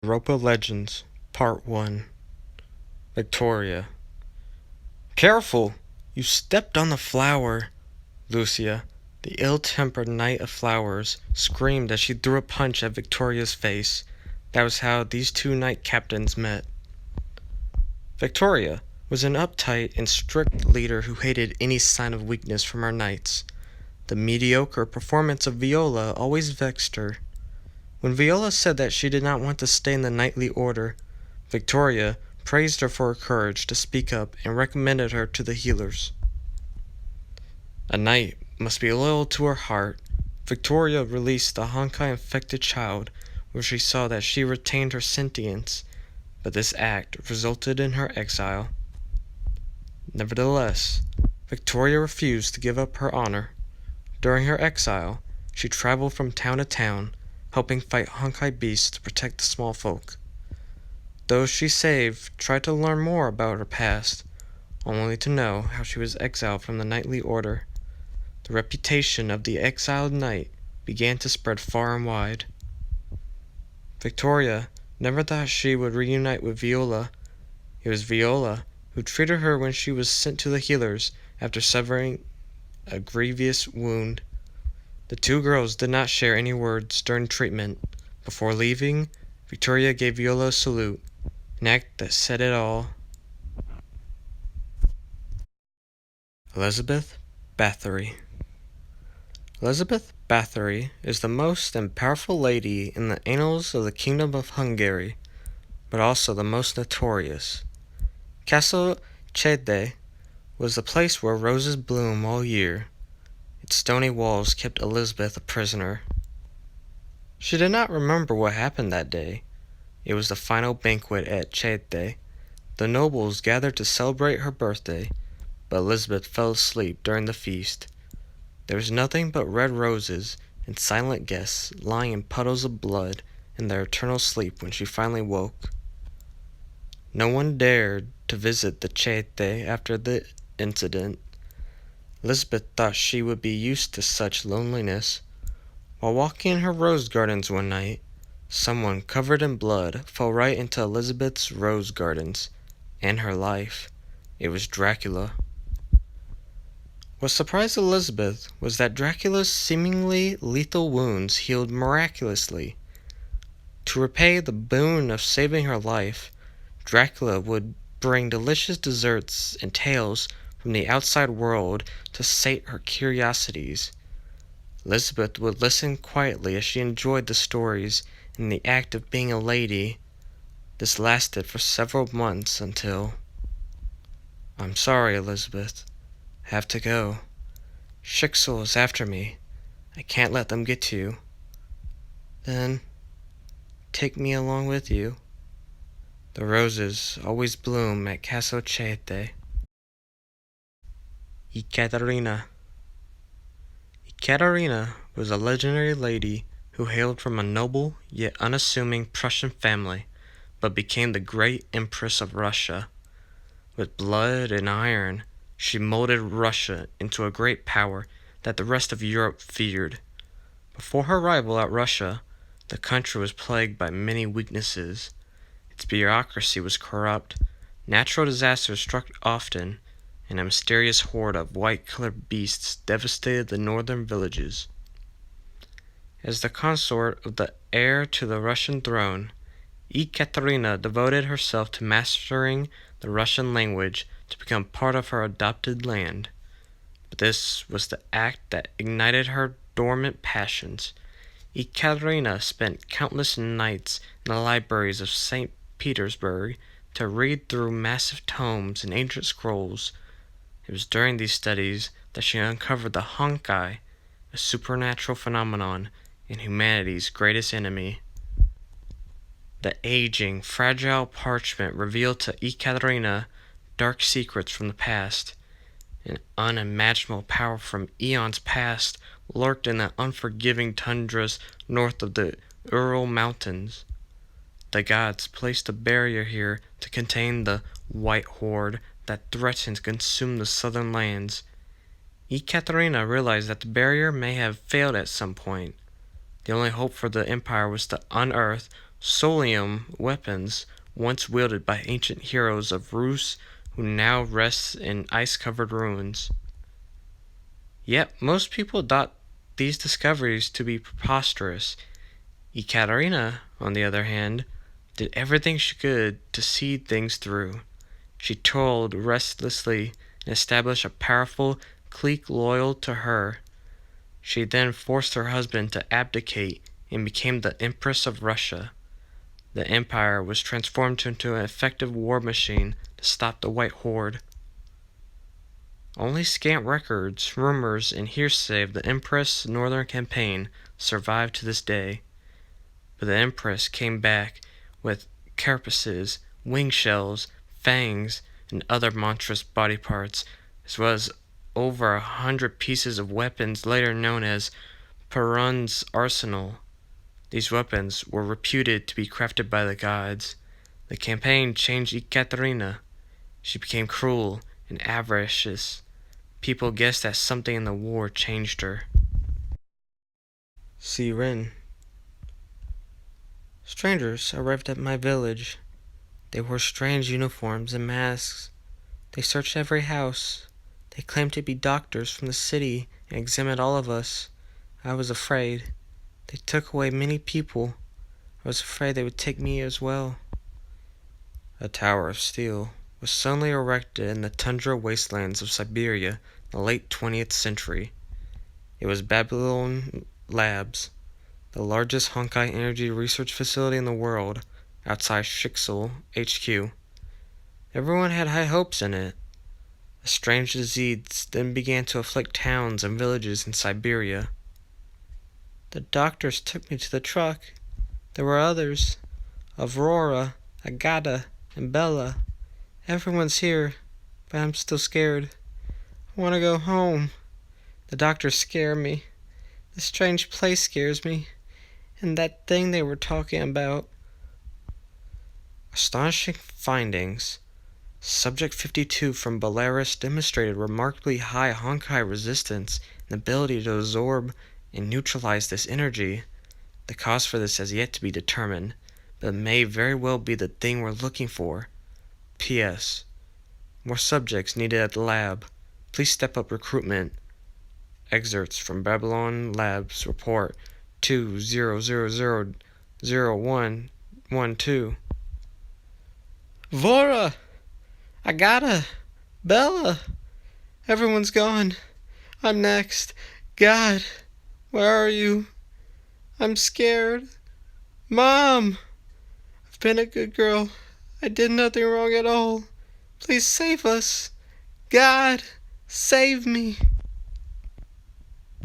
Europa Legends, Part 1. Victoria. Careful! You stepped on the flower! Lucia, the ill-tempered Knight of Flowers, screamed as she threw a punch at Victoria's face. That was how these two knight captains met. Victoria was an uptight and strict leader who hated any sign of weakness from her knights. The mediocre performance of Viola always vexed her. When Viola said that she did not want to stay in the knightly order, Victoria praised her for her courage to speak up and recommended her to the healers. A knight must be loyal to her heart. Victoria released the Honkai infected child, where she saw that she retained her sentience, but this act resulted in her exile. Nevertheless, Victoria refused to give up her honor. During her exile, she traveled from town to town, helping fight Honkai beasts to protect the small folk. Those she saved tried to learn more about her past, only to know how she was exiled from the knightly order. The reputation of the exiled knight began to spread far and wide. Victoria never thought she would reunite with Viola. It was Viola who treated her when she was sent to the healers after severing a grievous wound. The two girls did not share any words during treatment. Before leaving, Victoria gave Viola a salute, an act that said it all. Elizabeth Bathory. Elizabeth Bathory is the most and powerful lady in the annals of the Kingdom of Hungary, but also the most notorious. Castle Chede was the place where roses bloom all year. Its stony walls kept Elizabeth a prisoner. She did not remember what happened that day. It was the final banquet at Chede. The nobles gathered to celebrate her birthday, but Elizabeth fell asleep during the feast. There was nothing but red roses and silent guests lying in puddles of blood in their eternal sleep when she finally woke. No one dared to visit the Chede after the incident. Elizabeth thought she would be used to such loneliness. While walking in her rose gardens one night, someone covered in blood fell right into Elizabeth's rose gardens and her life. It was Dracula. What surprised Elizabeth was that Dracula's seemingly lethal wounds healed miraculously. To repay the boon of saving her life, Dracula would bring delicious desserts and tales from the outside world to sate her curiosities. Elizabeth would listen quietly as she enjoyed the stories and the act of being a lady. This lasted for several months until... "I'm sorry, Elizabeth. I have to go. Schicksal is after me. I can't let them get to you." "Then take me along with you. The roses always bloom at Castle Chete." Ekaterina. Ekaterina was a legendary lady who hailed from a noble yet unassuming Prussian family, but became the great Empress of Russia. With blood and iron, she molded Russia into a great power that the rest of Europe feared. Before her arrival at Russia, the country was plagued by many weaknesses. Its bureaucracy was corrupt, natural disasters struck often, and a mysterious horde of white-colored beasts devastated the northern villages. As the consort of the heir to the Russian throne, Ekaterina devoted herself to mastering the Russian language to become part of her adopted land. But this was the act that ignited her dormant passions. Ekaterina spent countless nights in the libraries of St. Petersburg to read through massive tomes and ancient scrolls. It was during these studies that she uncovered the Honkai, a supernatural phenomenon and humanity's greatest enemy. The aging, fragile parchment revealed to Ekaterina dark secrets from the past. An unimaginable power from eons past lurked in the unforgiving tundras north of the Ural Mountains. The gods placed a barrier here to contain the white horde that threatened to consume the southern lands. Ekaterina realized that the barrier may have failed at some point. The only hope for the empire was to unearth Solium weapons once wielded by ancient heroes of Rus who now rests in ice-covered ruins. Yet most people thought these discoveries to be preposterous. Ekaterina, on the other hand, did everything she could to see things through. She toiled restlessly and established a powerful clique loyal to her. She then forced her husband to abdicate and became the Empress of Russia. The empire was transformed into an effective war machine to stop the White Horde. Only scant records, rumors, and hearsay of the Empress' northern campaign survive to this day. But the Empress came back with carapaces, wing shells, fangs, and other monstrous body parts, as well as over 100 pieces of weapons later known as Perun's arsenal. These weapons were reputed to be crafted by the gods. The campaign changed Ekaterina. She became cruel and avaricious. People guessed that something in the war changed her. Siren. Strangers arrived at my village. They wore strange uniforms and masks. They searched every house. They claimed to be doctors from the city and examined all of us. I was afraid. They took away many people. I was afraid they would take me as well. A tower of steel was suddenly erected in the tundra wastelands of Siberia in the late 20th century. It was Babylon Labs, the largest Honkai energy research facility in the world, outside Shixel HQ. Everyone had high hopes in it. A strange disease then began to afflict towns and villages in Siberia. The doctors took me to the truck. There were others. Aurora, Agata, and Bella. Everyone's here, but I'm still scared. I want to go home. The doctors scare me. This strange place scares me. And that thing they were talking about. Astonishing findings. Subject 52 from Belarus demonstrated remarkably high Honkai resistance and ability to absorb and neutralize this energy. The cause for this has yet to be determined, but it may very well be the thing we're looking for. P.S. More subjects needed at the lab. Please step up recruitment. Excerpts from Babylon Labs Report 20000112. Vora! Agata! Bella! Everyone's gone. I'm next. God! Where are you? I'm scared. Mom! I've been a good girl. I did nothing wrong at all. Please save us. God, save me.